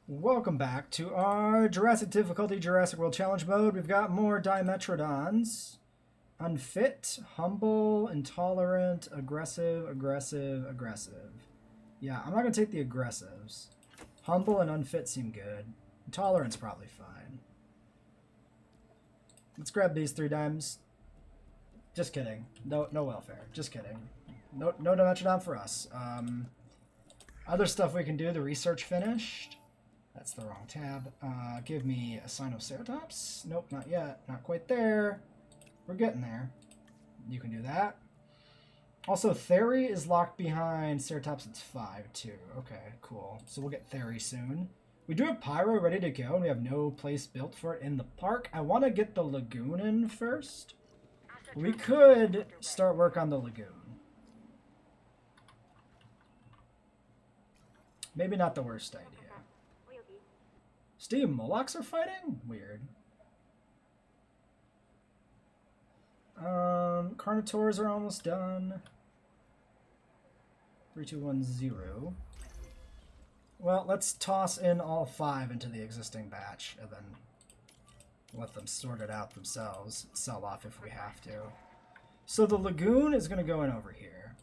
Welcome back to our Jurassic difficulty, Jurassic World Challenge mode. We've got more Dimetrodons. Unfit, humble, intolerant, aggressive, aggressive, aggressive. Yeah, I'm not going to take the aggressives. Humble and unfit seem good. Intolerant's probably fine. Let's grab these 3 dimes. Just kidding. No welfare. Just kidding. No Dimetrodon for us. Other stuff we can do. The research finished. That's the wrong tab. Give me a Sinoceratops. Nope, not yet. Not quite there. We're getting there. You can do that. Also, Theory is locked behind Ceratops. It's 5, too. Okay, cool. So we'll get Theory soon. We do have Pyro ready to go, and we have no place built for it in the park. I want to get the Lagoon in first. We could start work on the Lagoon. Maybe not the worst idea. Steam Molochs are fighting? Weird. Carnotaurs are almost done. 3, 2, 1, 0. Well, let's toss in all 5 into the existing batch and then let them sort it out themselves. Sell off if we have to. So the Lagoon is going to go in over here.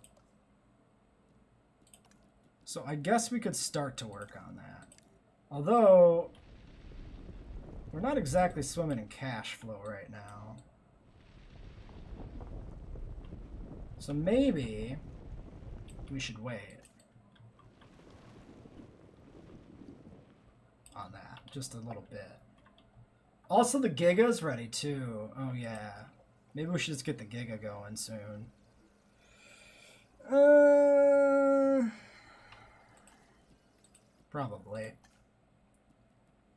So I guess we could start to work on that. Although we're not exactly swimming in cash flow right now. So maybe we should wait on that just a little bit. Also, the Giga's ready too. Oh yeah. Maybe we should just get the Giga going soon. Probably.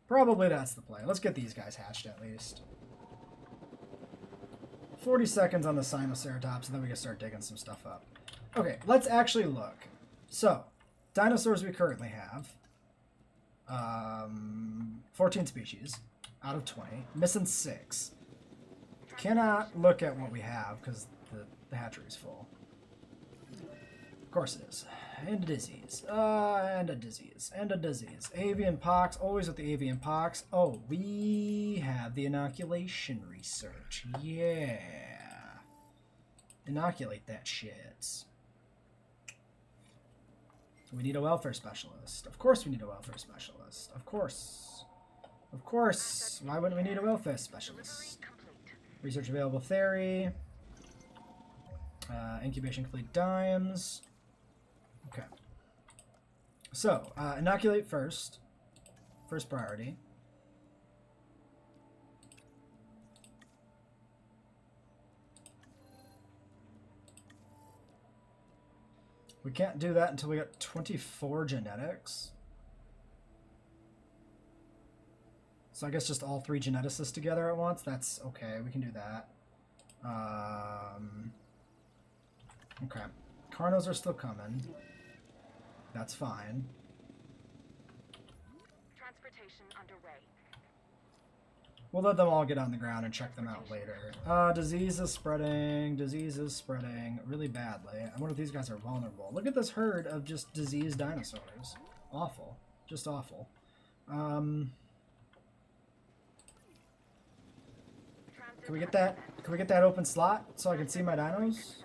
Probably that's the play. Let's get these guys hatched at least. 40 seconds on the Sinoceratops, and then we can start digging some stuff up. Okay, let's actually look. So, dinosaurs we currently have. 14 species out of 20. Missing 6. Cannot look at what we have because the hatchery's full. Of course it is. And a disease. And a disease. And a disease. Avian pox. Always with the avian pox. Oh, we have the inoculation research. Yeah. Inoculate that shit. We need a welfare specialist. Of course we need a welfare specialist. Of course. Of course. Why wouldn't we need a welfare specialist? Research available theory. Incubation complete dimes. Okay. So, inoculate first. First priority. We can't do that until we got 24 genetics. So I guess just all 3 geneticists together at once. That's okay. We can do that. Okay. Carnos are still coming. That's fine. Transportation underway. We'll let them all get on the ground and check them out later. Disease is spreading. Disease is spreading really badly. I wonder if these guys are vulnerable. Look at this herd of just diseased dinosaurs. Awful. Just awful. Can we get that? Can we get that open slot so I can see my dinos?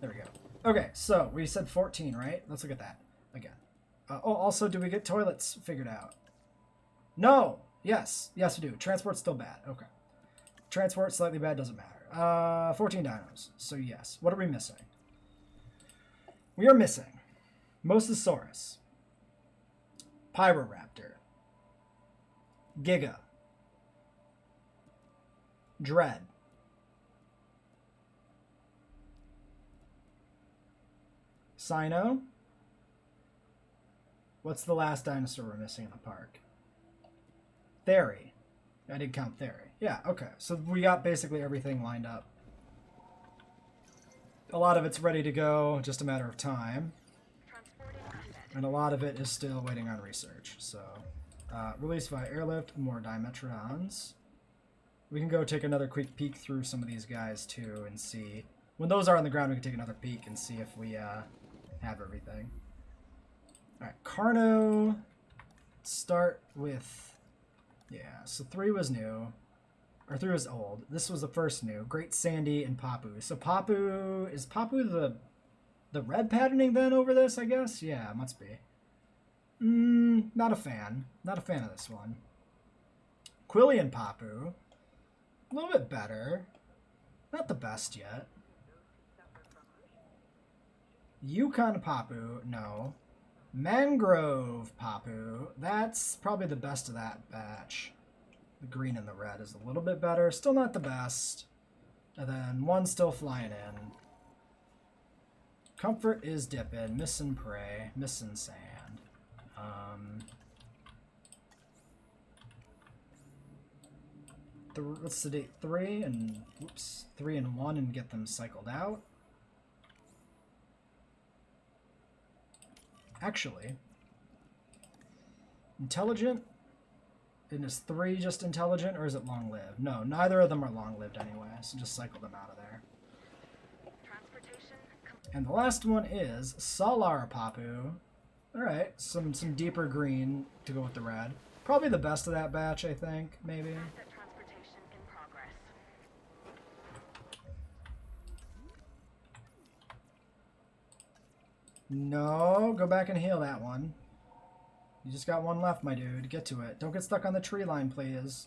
There we go. Okay, so we said 14, right? Let's look at that again. Oh, also, do we get toilets figured out? No! Yes. Yes, we do. Transport's still bad. Okay. Transport, slightly bad, doesn't matter. 14 dinos. So, yes. What are we missing? We are missing Mosasaurus, Pyroraptor, Giga, Dread, Sino. What's the last dinosaur we're missing in the park? Theory. I did count Theory. Yeah, okay. So we got basically everything lined up. A lot of it's ready to go, just a matter of time. And a lot of it is still waiting on research. So, release via airlift, more Dimetrodons. We can go take another quick peek through some of these guys too and see. When those are on the ground, we can take another peek and see if we have everything. Alright, Carno. Start with... Yeah, so 3 was new. Or 3 was old. This was the first new. Great Sandy and Papu. So Papu... Is Papu the red patterning then over this, I guess? Yeah, it must be. Not a fan. Not a fan of this one. Quilly and Papu. A little bit better. Not the best yet. Yukon Papu, no. Mangrove Papu, that's probably the best of that batch. The green and the red is a little bit better. Still not the best. And then one still flying in. Comfort is dipping. Missing prey. Missing sand. Let's sedate 3 and... Oops. 3 and 1 and get them cycled out. Actually, intelligent? And is 3 just intelligent, or is it long-lived? No, neither of them are long-lived anyway, so just cycle them out of there. And the last one is Solar Papu. Alright, some deeper green to go with the red. Probably the best of that batch, I think, maybe. No, go back and heal that one. You just got one left, my dude. Get to it. Don't get stuck on the tree line, please.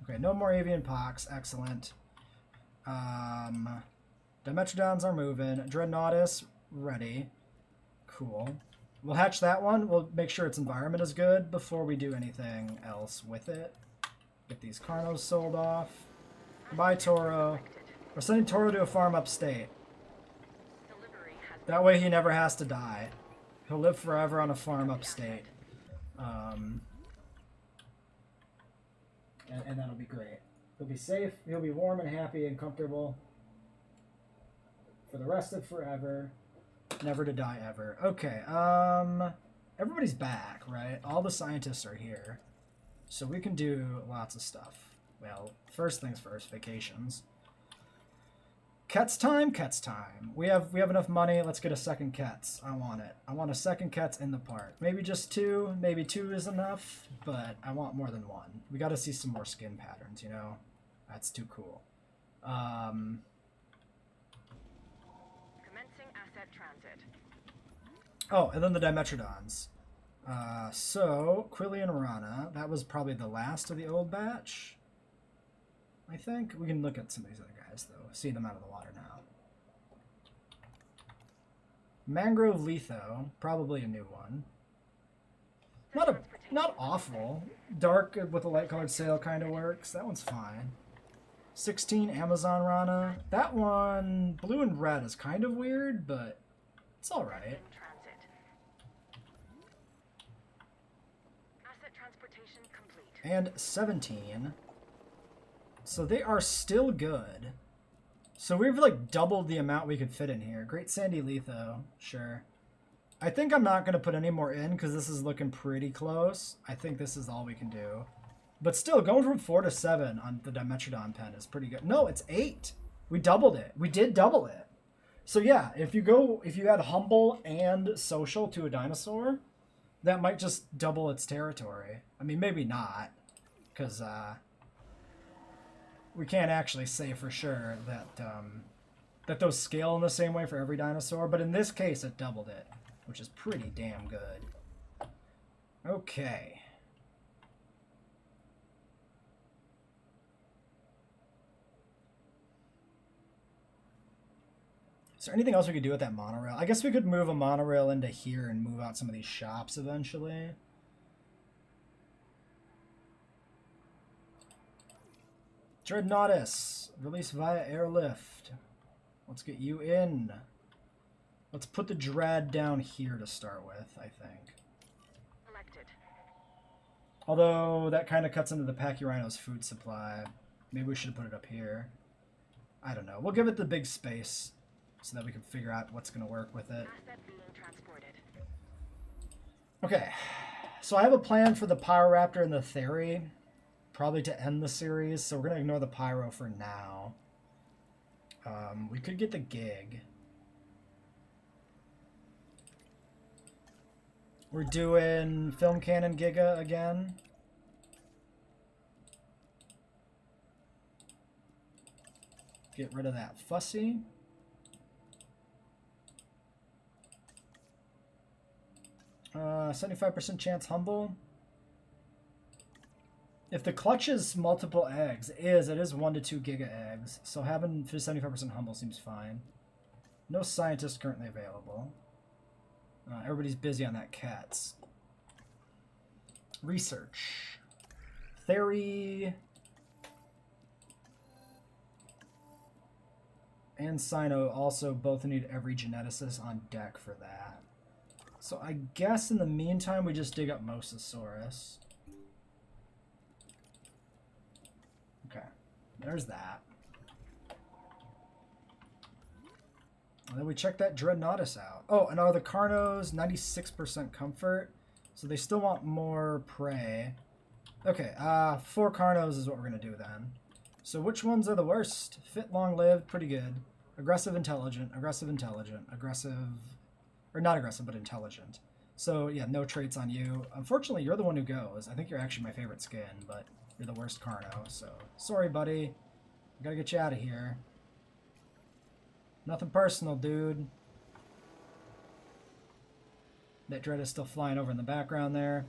Okay, no more avian pox. Excellent. Dimetrodons are moving. Dreadnoughtus, ready. Cool. We'll hatch that one. We'll make sure its environment is good before we do anything else with it. Get these Carnos sold off. Goodbye, Toro. We're sending Toro to a farm upstate. That way he never has to die. He'll live forever on a farm upstate. And that'll be great. He'll be safe, he'll be warm and happy and comfortable for the rest of forever. Never to die ever. Okay, everybody's back, right? All the scientists are here. So we can do lots of stuff. Well, first things first, vacations. Ket's time? Ket's time. We have enough money. Let's get a second Ket's. I want it. I want a second Ket's in the park. Maybe just 2. Maybe 2 is enough, but I want more than 1. We got to see some more skin patterns, you know? That's too cool. Commencing asset transit. Oh, and then the Dimetrodons. So, Quilly and Rana. That was probably the last of the old batch. I think. We can look at some of these other guys, though. See them out of the water now. Mangrove Letho. Probably a new one. Not awful. Dark with a light colored sail kind of works. That one's fine. 16 Amazon Rana. That one, blue and red, is kind of weird, but it's alright. Asset transportation complete. And 17. So they are still good. So we've like doubled the amount we could fit in here. Great Sandy Letho, sure. I think I'm not going to put any more in because this is looking pretty close. I think this is all we can do. But still, going from 4 to 7 on the Dimetrodon pen is pretty good. No, it's 8. We doubled it. We did double it. So yeah, if you add humble and social to a dinosaur, that might just double its territory. I mean, maybe not, because we can't actually say for sure that that those scale in the same way for every dinosaur. But in this case, it doubled it, which is pretty damn good. Okay. Is there anything else we could do with that monorail? I guess we could move a monorail into here and move out some of these shops eventually. Dreadnoughtus, release via airlift. Let's get you in. Let's put the Dread down here to start with, I think. Elected. Although that kind of cuts into the Pachyrhino's food supply. Maybe we should put it up here. I don't know. We'll give it the big space so that we can figure out what's going to work with it. Asset being transported. Okay, so I have a plan for the Pyroraptor and the Theory, probably to end the series, so we're going to ignore the Pyro for now. We could get the Gig. We're doing Film Cannon Giga again. Get rid of that fussy. Uh, 75% chance humble. If the clutch is multiple eggs, it is 1 to 2 giga eggs. So having 75% humble seems fine. No scientist currently available. Everybody's busy on that cats. Research. Theory. And Sino also both need every geneticist on deck for that. So I guess in the meantime we just dig up Mosasaurus. Okay, there's that. And then we check that Dreadnoughtus out. Oh, and are the Carnos 96% comfort? So they still want more prey. Okay, 4 Carnos is what we're gonna do then. So which ones are the worst? Fit, long-lived, pretty good. Aggressive, intelligent, aggressive, intelligent, aggressive, or not aggressive, but intelligent. So yeah, no traits on you. Unfortunately, you're the one who goes. I think you're actually my favorite skin, but you're the worst Carno, so sorry, buddy. I gotta get you out of here. Nothing personal, dude. That dread is still flying over in the background there.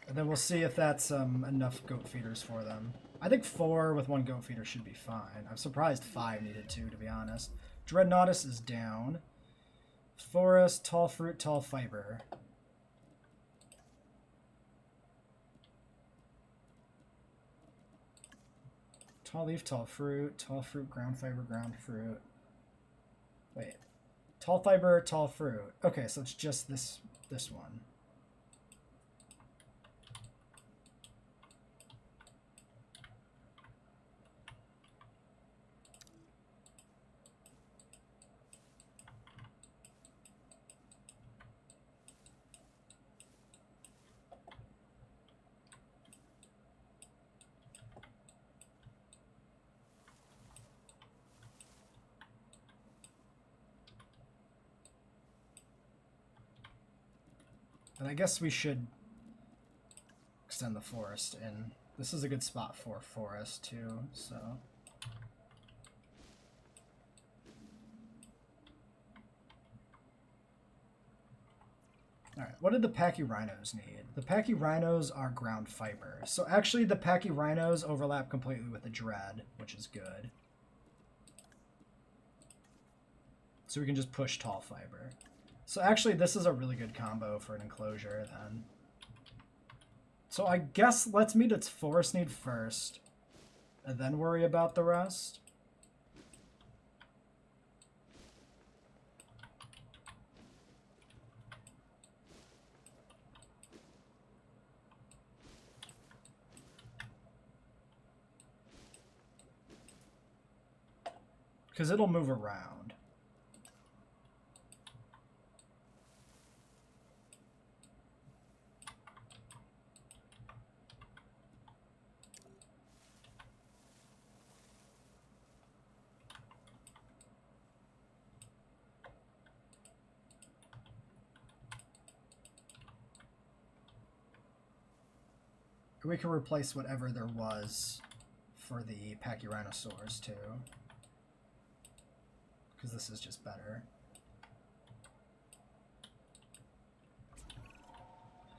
And then we'll see if that's enough goat feeders for them. I think 4 with 1 goat feeder should be fine. I'm surprised 5 needed 2, to be honest. Dreadnoughtus is down. Forest, tall fruit, tall fiber. Tall leaf, tall fruit, ground fiber, ground fruit. Wait. Tall fiber, tall fruit. Okay, so it's just this one. And I guess we should extend the forest in. This is a good spot for forest too, so. Alright, what did the Pachyrhinos need? The Pachyrhinos are ground fiber. So actually the Pachyrhinos overlap completely with the Dread, which is good. So we can just push tall fiber. So actually, this is a really good combo for an enclosure, then. So I guess let's meet its forest need first, and then worry about the rest. Because it'll move around. We can replace whatever there was for the Pachyrhinosaurs too. Because this is just better.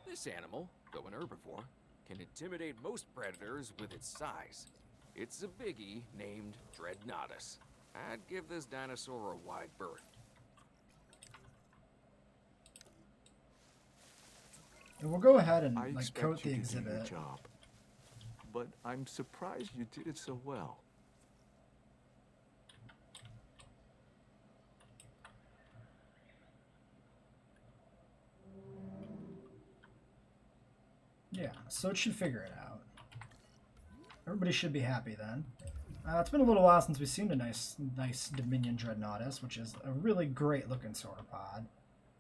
This animal, though an herbivore, can intimidate most predators with its size. It's a biggie named Dreadnoughtus. I'd give this dinosaur a wide berth. And we'll go ahead and I like expect coat the you to exhibit. do your job, but I'm surprised you did it so well. Yeah, so it should figure it out. Everybody should be happy then. It's been a little while since we've seen a nice Dominion Dreadnoughtus, which is a really great looking sauropod.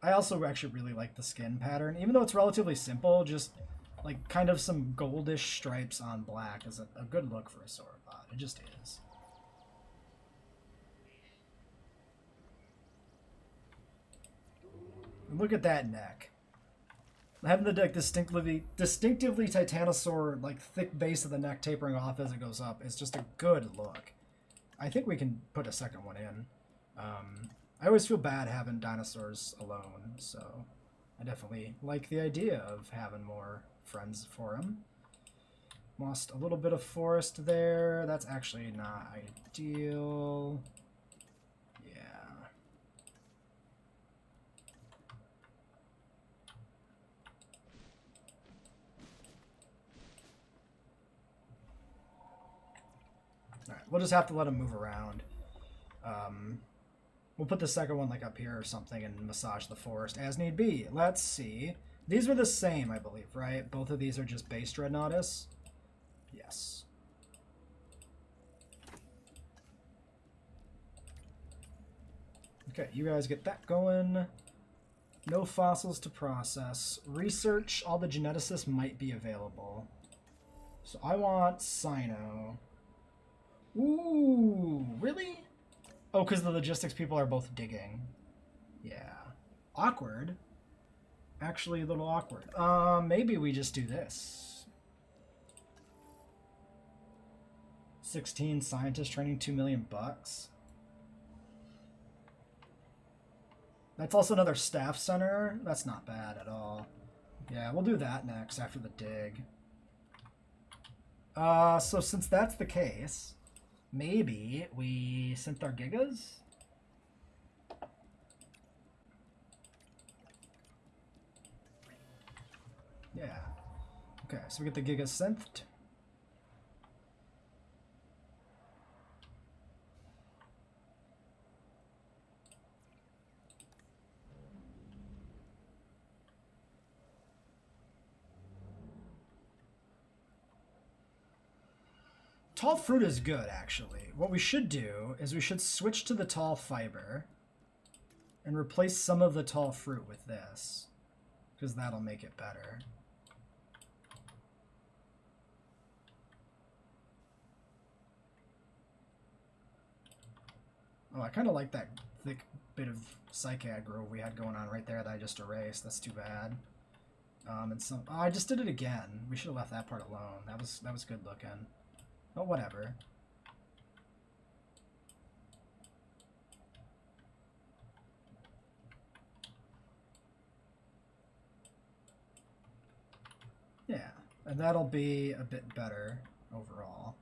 I also actually really like the skin pattern, even though it's relatively simple. Just like kind of some goldish stripes on black is a good look for a sauropod. It just is. Look at that neck. Having the like distinctively titanosaur like thick base of the neck tapering off as it goes up is just a good look. I think we can put a second one in. I always feel bad having dinosaurs alone, so I definitely like the idea of having more friends for him. Lost a little bit of forest there. That's actually not ideal. Yeah. Alright, we'll just have to let him move around. We'll put the second one like up here or something and massage the forest as need be. Let's see. These were the same, I believe, right? Both of these are just base Dreadnoughtus. Yes. Okay, you guys get that going. No fossils to process. Research, all the geneticists might be available. So I want Cyno. Ooh, really? Oh, because the logistics people are both digging. Yeah. Awkward. Actually, a little awkward. Maybe we just do this. 16 scientists training, $2 million bucks. That's also another staff center. That's not bad at all. Yeah, we'll do that next after the dig. So since that's the case, maybe we synth our gigas? Yeah. Okay, so we get the gigas synthed. Tall fruit is good, actually. What we should do is we should switch to the tall fiber and replace some of the tall fruit with this, because that'll make it better. Oh, I kind of like that thick bit of cycad grove we had going on right there that I just erased. That's too bad. And some, oh, I just did it again. We should have left that part alone. That was good looking. But whatever. Yeah, and that'll be a bit better overall.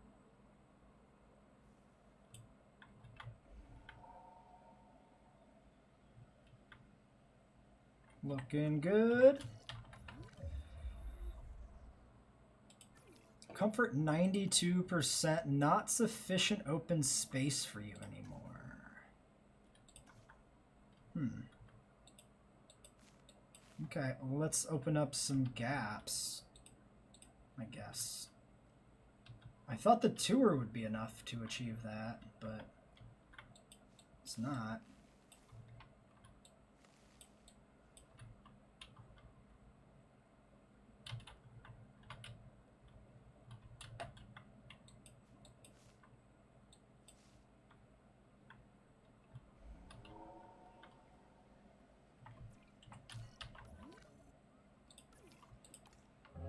Looking good. Comfort 92%, not sufficient open space for you anymore. Okay, well, let's open up some gaps, I guess. I thought the tour would be enough to achieve that, but it's not.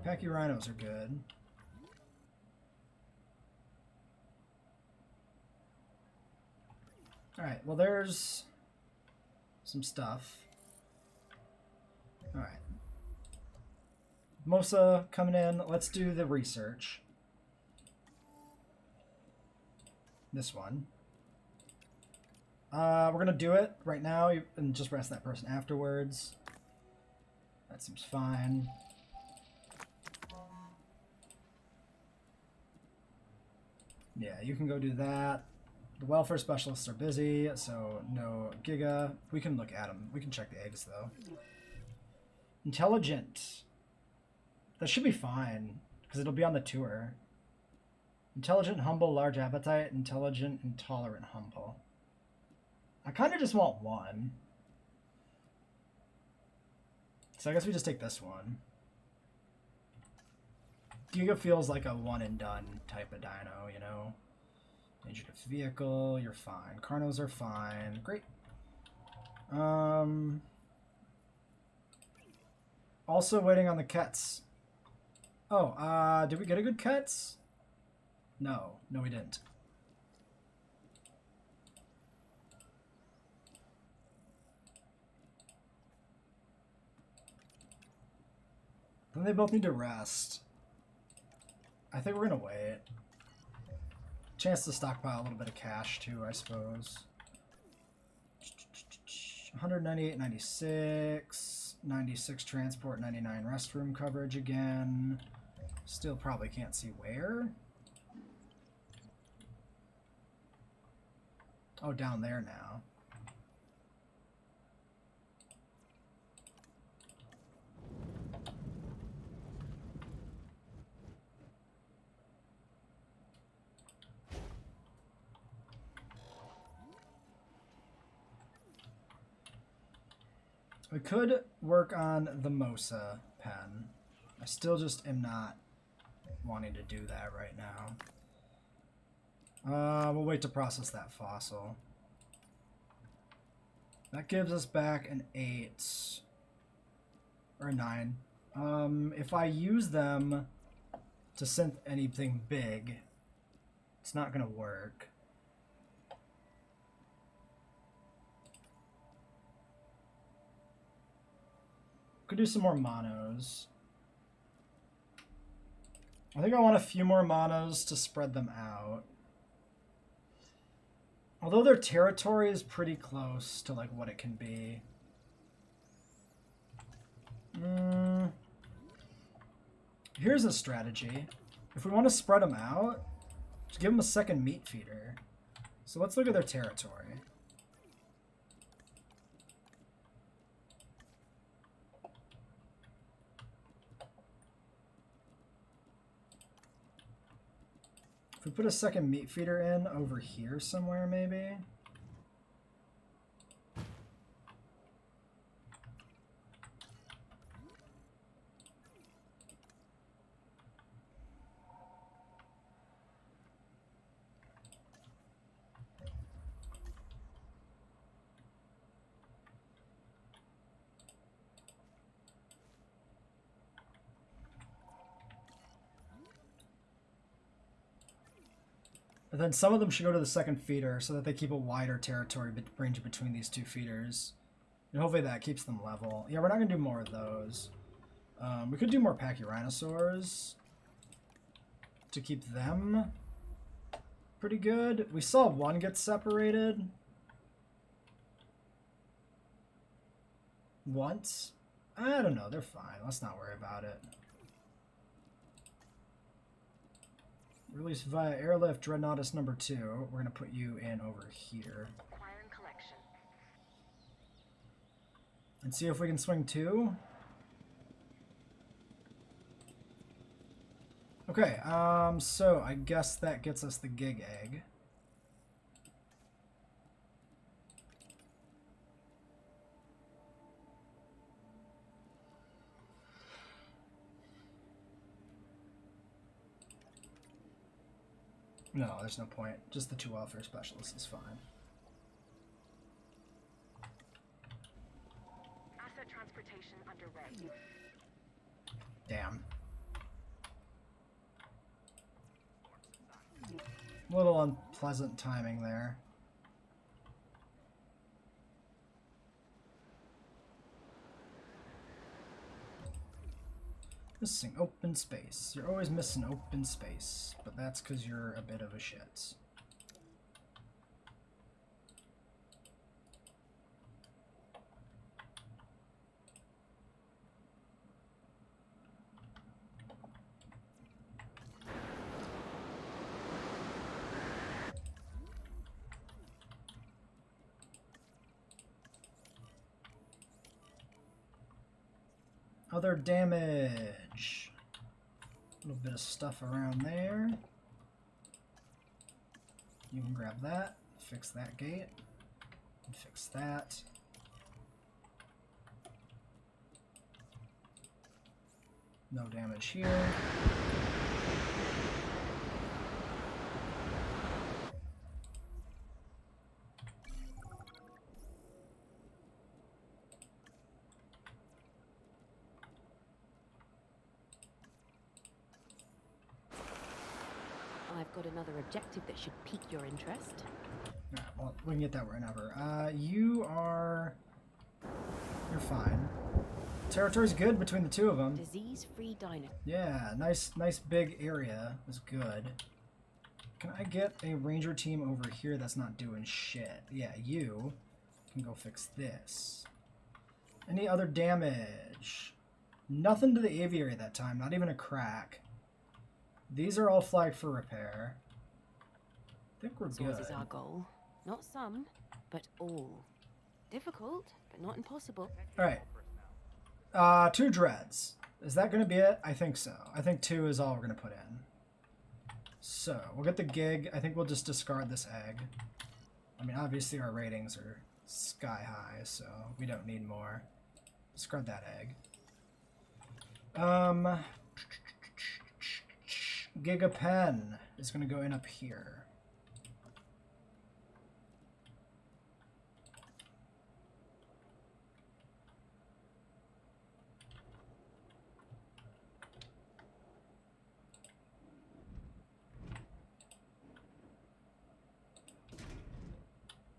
Pachyrhinos are good. Alright, well there's some stuff. Alright. Mosa coming in. Let's do the research. This one. We're gonna do it right now and just rest that person afterwards. That seems fine. Yeah, you can go do that. The welfare specialists are busy, so no giga. We can look at them. We can check the eggs, though. Intelligent. That should be fine, because it'll be on the tour. Intelligent, humble, large appetite. Intelligent, intolerant, humble. I kind of just want one. So I guess we just take this one. Giga feels like a one and done type of dino, you know? Dangerous vehicle, you're fine. Carnos are fine. Great. Also waiting on the Kets. Oh, did we get a good Kets? No, we didn't. Then they both need to rest. I think we're gonna wait. Chance to stockpile a little bit of cash too, I suppose. 198, 96, 96 transport, 99 restroom coverage again. Still probably can't see where. Oh, down there now. We could work on the Mosa pen. I still just am not wanting to do that right now. We'll wait to process that fossil. That gives us back an 8 or a 9. If I use them to synth anything big, it's not gonna work. Could do some more monos. I think I want a few more monos to spread them out. Although their territory is pretty close to like what it can be. Here's a strategy. If we want to spread them out, just give them a second meat feeder. So let's look at their territory. If we put a second meat feeder in over here somewhere, maybe. But then some of them should go to the second feeder so that they keep a wider territory range between these two feeders. And hopefully that keeps them level. Yeah, we're not going to do more of those. We could do more Pachyrhinosaurs to keep them pretty good. We saw one get separated once. I don't know. They're fine. Let's not worry about it. Release via airlift Dreadnoughtus number 2. We're going to put you in over here. Acquiring collection. And see if we can swing 2. Okay, so I guess that gets us the gig egg. No, there's no point. Just the 2 welfare specialists is fine. Asset transportation underway. Damn. A little unpleasant timing there. Missing open space. You're always missing open space, but that's because you're a bit of a shit. Other damage. A little bit of stuff around there. You can grab that, fix that gate, and fix that. No damage here. got another objective that should pique your interest? Alright, well, we can get that whenever. You're fine. Territory's good between the two of them. Disease-free dino. Yeah, nice big area is good. Can I get a ranger team over here that's not doing shit? Yeah, you can go fix this. Any other damage? Nothing to the aviary that time, not even a crack. These are all flagged for repair. I think we're good. Is our goal. Not some, but all. Difficult, but not impossible. Alright. 2 dreads. Is that going to be it? I think so. I think 2 is all we're going to put in. So, we'll get the gig. I think we'll just discard this egg. I mean, obviously our ratings are sky high, so we don't need more. Discard that egg. Giga Pen is going to go in up here.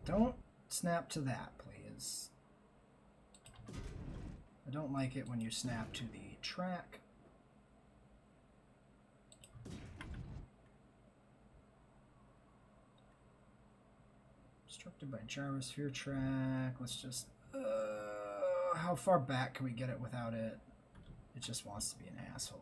Don't snap to that, please. I don't like it when you snap to the track. Obstructed by gyrosphere track. Let's just... how far back can we get it without it? It just wants to be an asshole.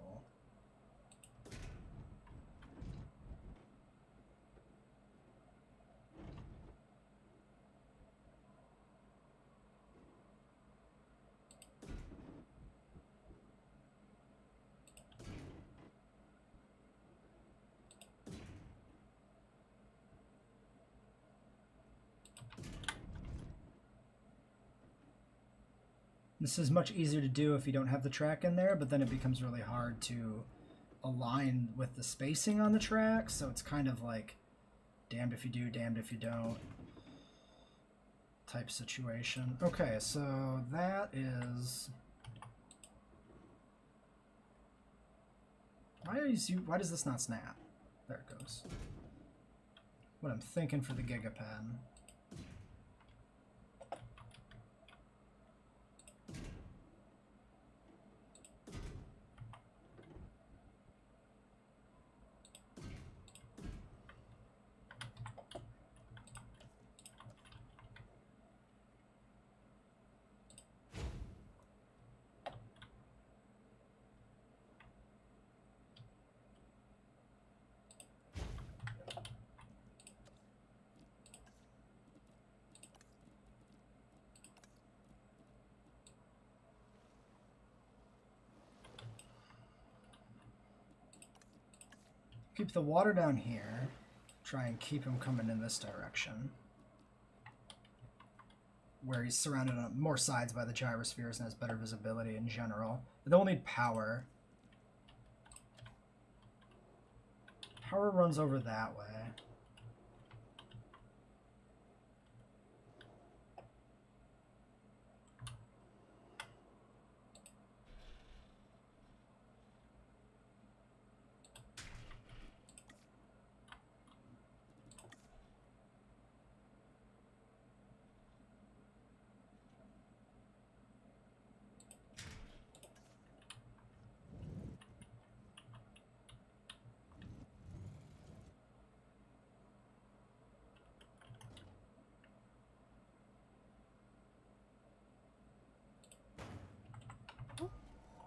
This is much easier to do if you don't have the track in there, but then it becomes really hard to align with the spacing on the track, so it's kind of like damned if you do, damned if you don't type situation. Okay, so that is... Why does this not snap? There it goes. What I'm thinking for the GigaPen. Keep the water down here. Try and keep him coming in this direction. Where he's surrounded on more sides by the gyrospheres and has better visibility in general. They'll need power. Power runs over that way.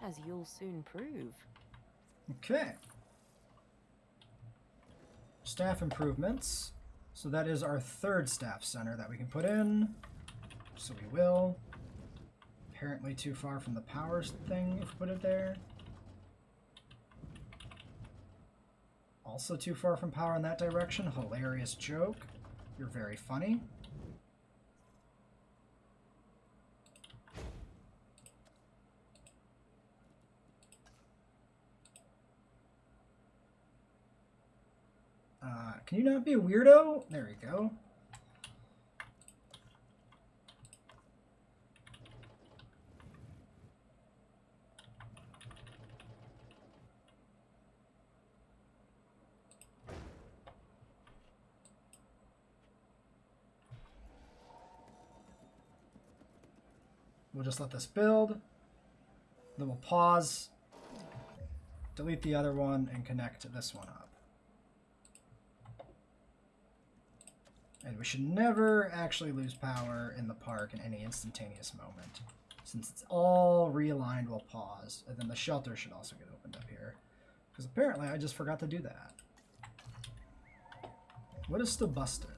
As you'll soon prove. Okay. Staff improvements. So that is our 3rd staff center that we can put in. So we will. Apparently too far from the powers thing if we put it there. Also too far from power in that direction. Hilarious joke. You're very funny. Can you not be a weirdo? There we go. We'll just let this build. Then we'll pause, delete the other one, and connect this one up. And we should never actually lose power in the park in any instantaneous moment. Since it's all realigned, we'll pause. And then the shelter should also get opened up here. Because apparently I just forgot to do that. What is still busted?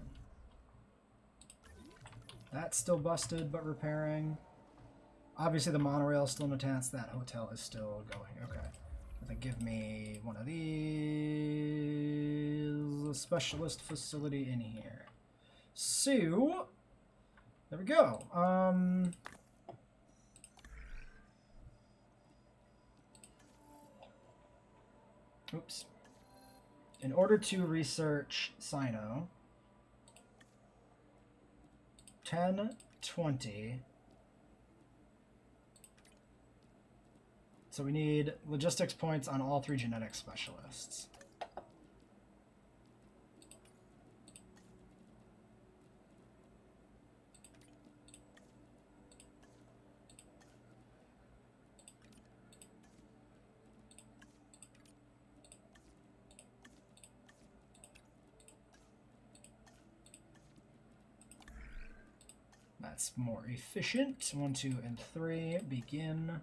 That's still busted, but repairing. Obviously the monorail is still in attach. That hotel is still going. Okay. Then give me one of these. A specialist facility in here. So, there we go. Oops. In order to research Sino, 10, 20. So we need logistics points on all 3 genetic specialists. That's more efficient. 1, 2, and 3. Begin.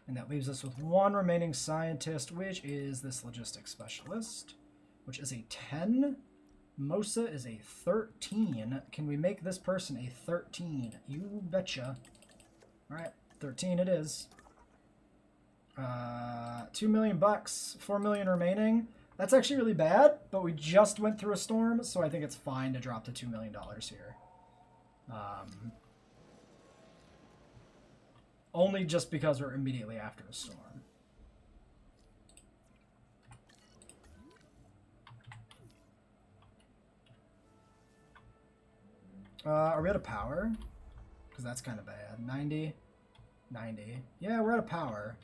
And that leaves us with 1 remaining scientist, which is this logistics specialist, which is a 10. Mosa is a 13. Can we make this person a 13? You betcha. Alright, 13 it is. 2 million bucks, 4 million remaining. That's actually really bad, but we just went through a storm, so I think it's fine to drop to $2 million here. Only just because we're immediately after a storm. Are we out of power? Because that's kind of bad. 90. 90. Yeah, we're out of power.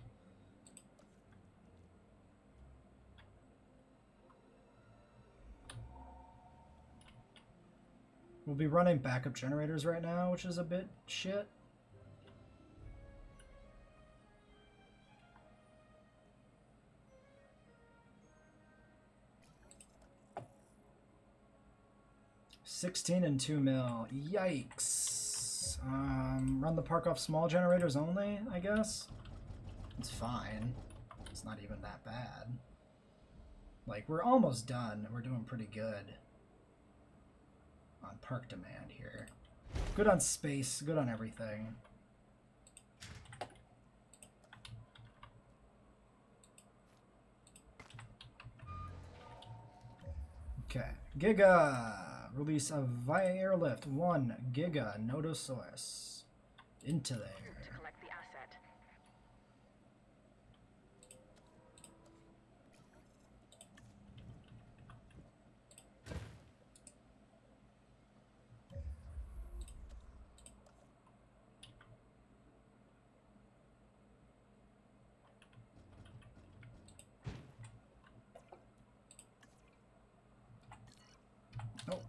We'll be running backup generators right now, which is a bit shit. $16 and 2 mil. Yikes. Run the park off small generators only, I guess. It's fine. It's not even that bad. Like, we're almost done. We're doing pretty good on park demand here. Good on space, good on everything. Okay, Giga! Release a airlift, 1 Giga Nodosaurus. Into there. To collect the asset. Oh.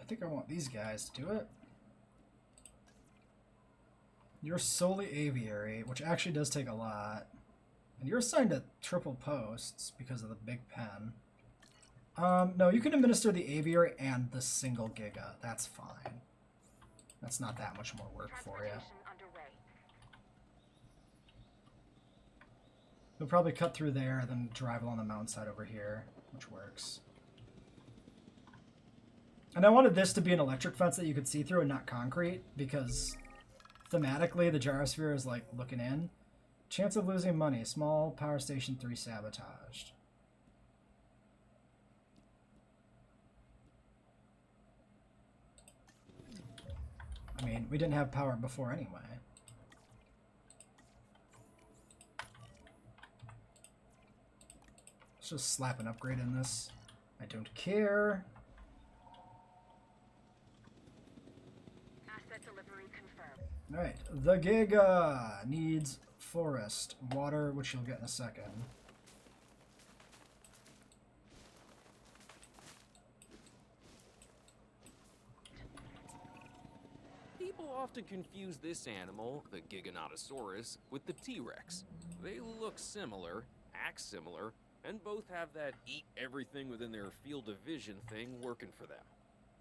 I think I want these guys to do it. You're solely aviary, which actually does take a lot. And you're assigned to triple posts because of the big pen. No, you can administer the aviary and the single Giga. That's fine. That's not that much more work for you. Transportation underway. You'll probably cut through there and then drive along the mountainside over here, which works. And I wanted this to be an electric fence that you could see through and not concrete, because thematically the gyrosphere is like looking in. Chance of losing money. Small power station 3 sabotaged. I mean, we didn't have power before anyway. Let's just slap an upgrade in this. I don't care. Asset delivery confirmed. Alright, the Giga needs forest, water, which you'll get in a second. People People often confuse this animal, the Giganotosaurus, with the T-Rex. They look similar, act similar, and both have that eat everything within their field of vision thing working for them.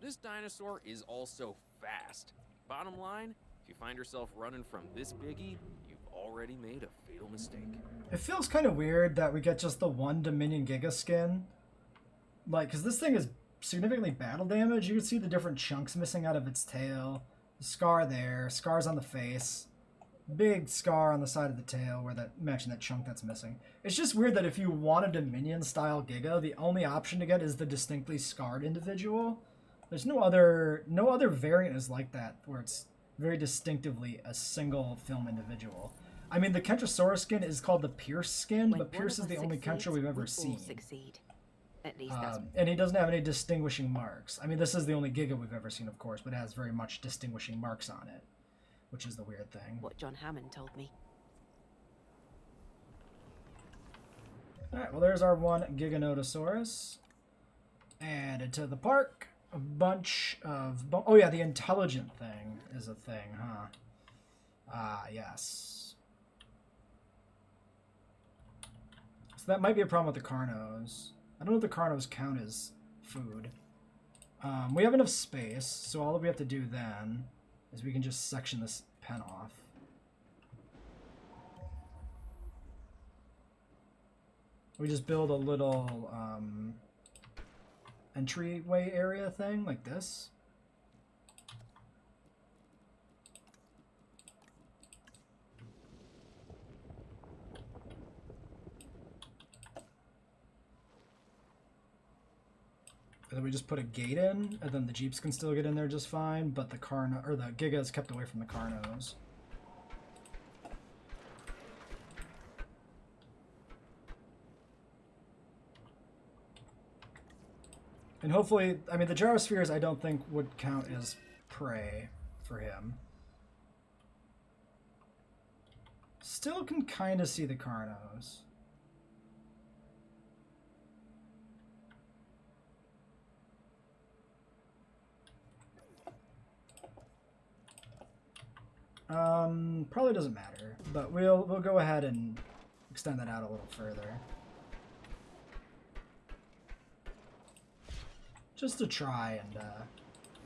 This dinosaur is also fast. Bottom line, if you find yourself running from this biggie, you've already made a fatal mistake. It feels kind of weird that we get just the one Dominion Giga skin. Like, because this thing is significantly battle damage. You can see the different chunks missing out of its tail. The scar there, scars on the face. Big scar on the side of the tail where that matching that chunk that's missing. It's just weird that if you want a Dominion style Giga, the only option to get is the distinctly scarred individual. There's no other variant is like that where it's very distinctively a single film individual. I mean, the Kentrosaurus skin is called the Pierce skin, When but Pierce is the only Kentra we've ever seen. Succeed. At least that's And he doesn't have any distinguishing marks. I mean, this is the only Giga we've ever seen, of course, but it has very much distinguishing marks on it, which is the weird thing. what John Hammond told me. Alright, well, there's our one Giganotosaurus. Added to the park. A bunch of... oh, yeah, the intelligent thing is a thing, huh? Ah, yes. So that might be a problem with the Carnos. I don't know if the Carnos count as food. We have enough space, so all we have to do then is we can just section this pen off. We just build a little entryway area thing like this. And then we just put a gate in, and then the Jeeps can still get in there just fine, but the Carno or the Giga is kept away from the Carnos. And hopefully, I mean, the gyrospheres I don't think would count as prey for him. Still can kind of see the Carnos. Probably doesn't matter, but we'll go ahead and extend that out a little further. Just to try and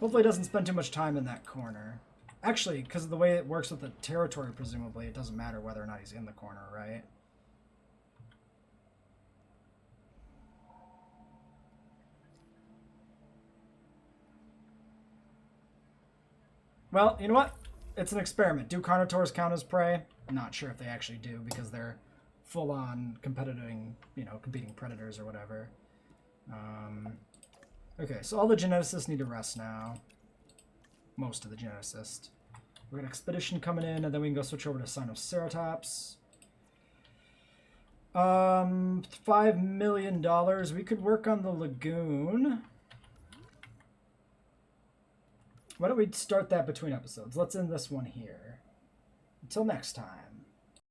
hopefully it doesn't spend too much time in that corner. Actually, because of the way it works with the territory, presumably, it doesn't matter whether or not he's in the corner, right? Well, you know what? It's an experiment. Do Carnotaurs count as prey? I'm not sure if they actually do, because they're full-on competing predators or whatever. Okay, so all the geneticists need to rest now. Most of the geneticists. We got Expedition coming in, and then we can go switch over to Sinoceratops. $5 million. We could work on the lagoon. Why don't we start that between episodes? Let's end this one here. Until next time.